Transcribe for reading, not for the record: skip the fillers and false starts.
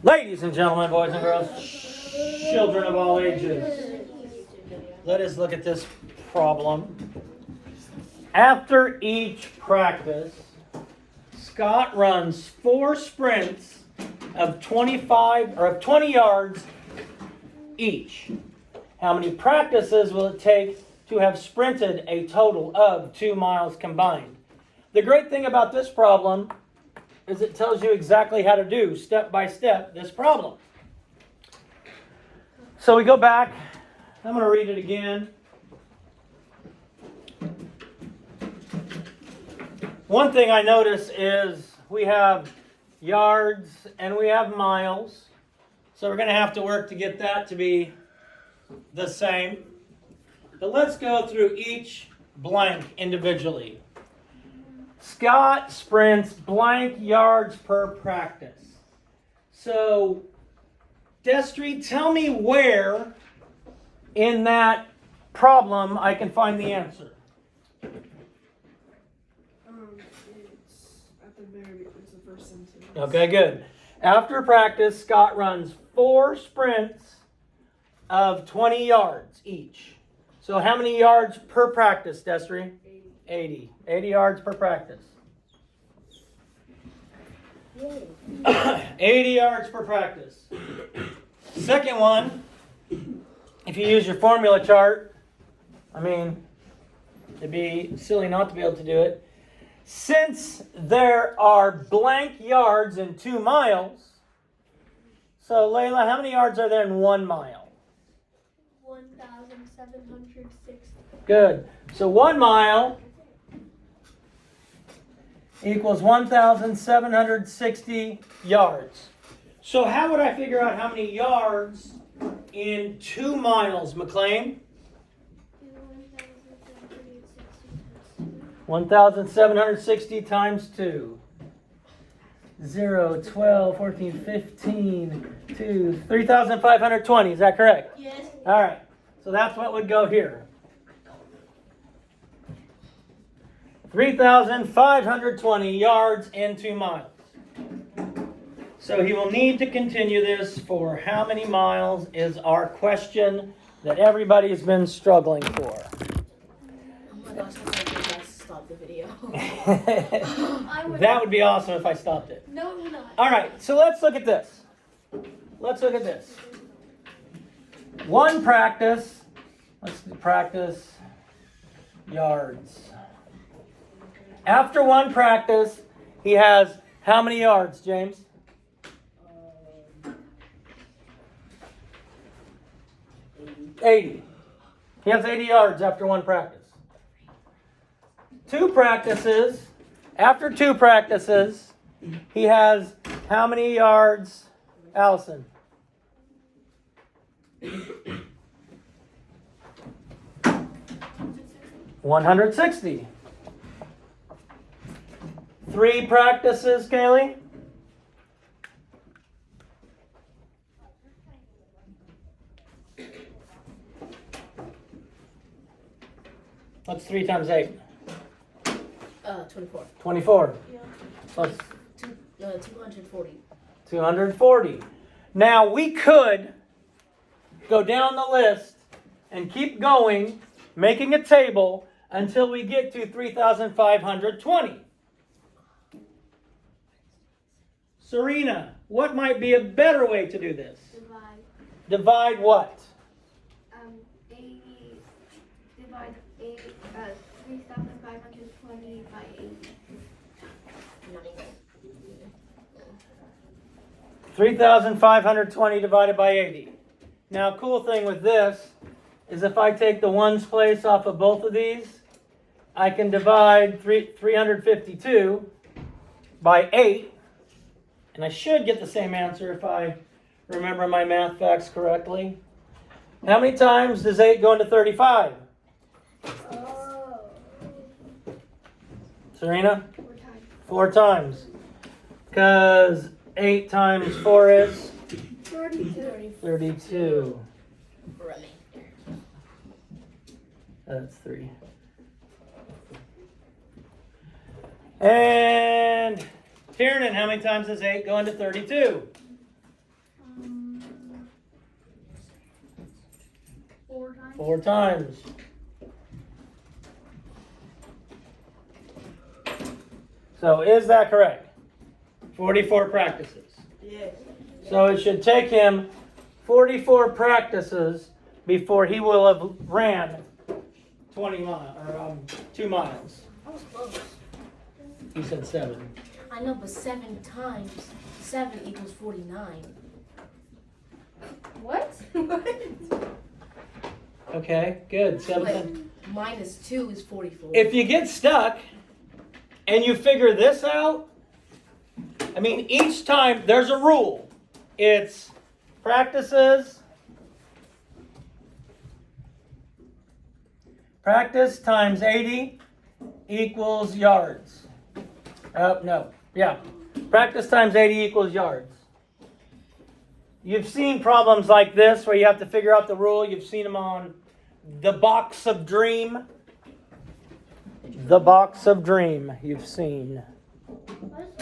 Ladies and gentlemen, boys and girls, children of all ages, let us look at this problem. After each practice, Scott runs 4 sprints of 20 yards each. How many practices will it take to have sprinted a total of 2 miles combined? The great thing about this problem is it tells you exactly how to do, step by step, this problem. So we go back. I'm going to read it again. One thing I notice is we have yards and we have miles. So we're going to have to work to get that to be the same. But let's go through each blank individually. Scott sprints blank yards per practice. So, Destry, tell me where in that problem I can find the answer. It's at the very, it's the first sentence. Okay, good. After practice, Scott runs 4 sprints of 20 yards each. So how many yards per practice, Destry? 80 yards per practice. 80 yards per practice. Second one, if you use your formula chart, it'd be silly not to be able to do it. Since there are blank yards in 2 miles, so Layla, how many yards are there in 1 mile? 1,760. Good. So 1 mile equals 1,760 yards. So how would I figure out how many yards in 2 miles, McLean? 1,760 times 2. 0, 12, 14, 15, 2, 3,520. Is that correct? Yes. All right. So that's what would go here. 3,520 yards in 2 miles. So he will need to continue this for how many miles is our question that everybody has been struggling for. Oh my gosh, I thought you guys stopped the video. That would be awesome if I stopped it. No, you're not. All right, so let's look at this. Let's look at this. One practice. Let's do practice yards. After one practice, he has how many yards, James? 80. He has 80 yards after one practice. 2 practices. After 2 practices, he has how many yards, Allison? 160. 3 practices, Kaylee? What's 3 times 8? 24. 24. Yeah. Plus 240. 240. Now we could go down the list and keep going, making a table until we get to 3,520. Serena, what might be a better way to do this? Divide what? 80. Divide 3,520 by 80. 3,520 divided by 80. Now, cool thing with this is if I take the ones place off of both of these, I can divide 352 by 8, and I should get the same answer if I remember my math facts correctly. How many times does 8 go into 35? Oh. Serena? 4 times. 4 times. Because 8 times 4 is 32. 32. Running. That's 3. And Tiernan, how many times does 8 go into 32? 4 times. So is that correct? 44 practices. Yes. So it should take him 44 practices before he will have ran 20 miles or 2 miles. I was close. He said 7. I know, but 7 times 7 equals 49. What? Okay, good. 7 But times. minus 2 is 44. If you get stuck and you figure this out, I mean, each time there's a rule. It's practices. Practice times 80 equals yards. No. Yeah. Practice times 80 equals yards. You've seen problems like this where you have to figure out the rule. You've seen them on The Box of Dream. The Box of Dream, you've seen. What's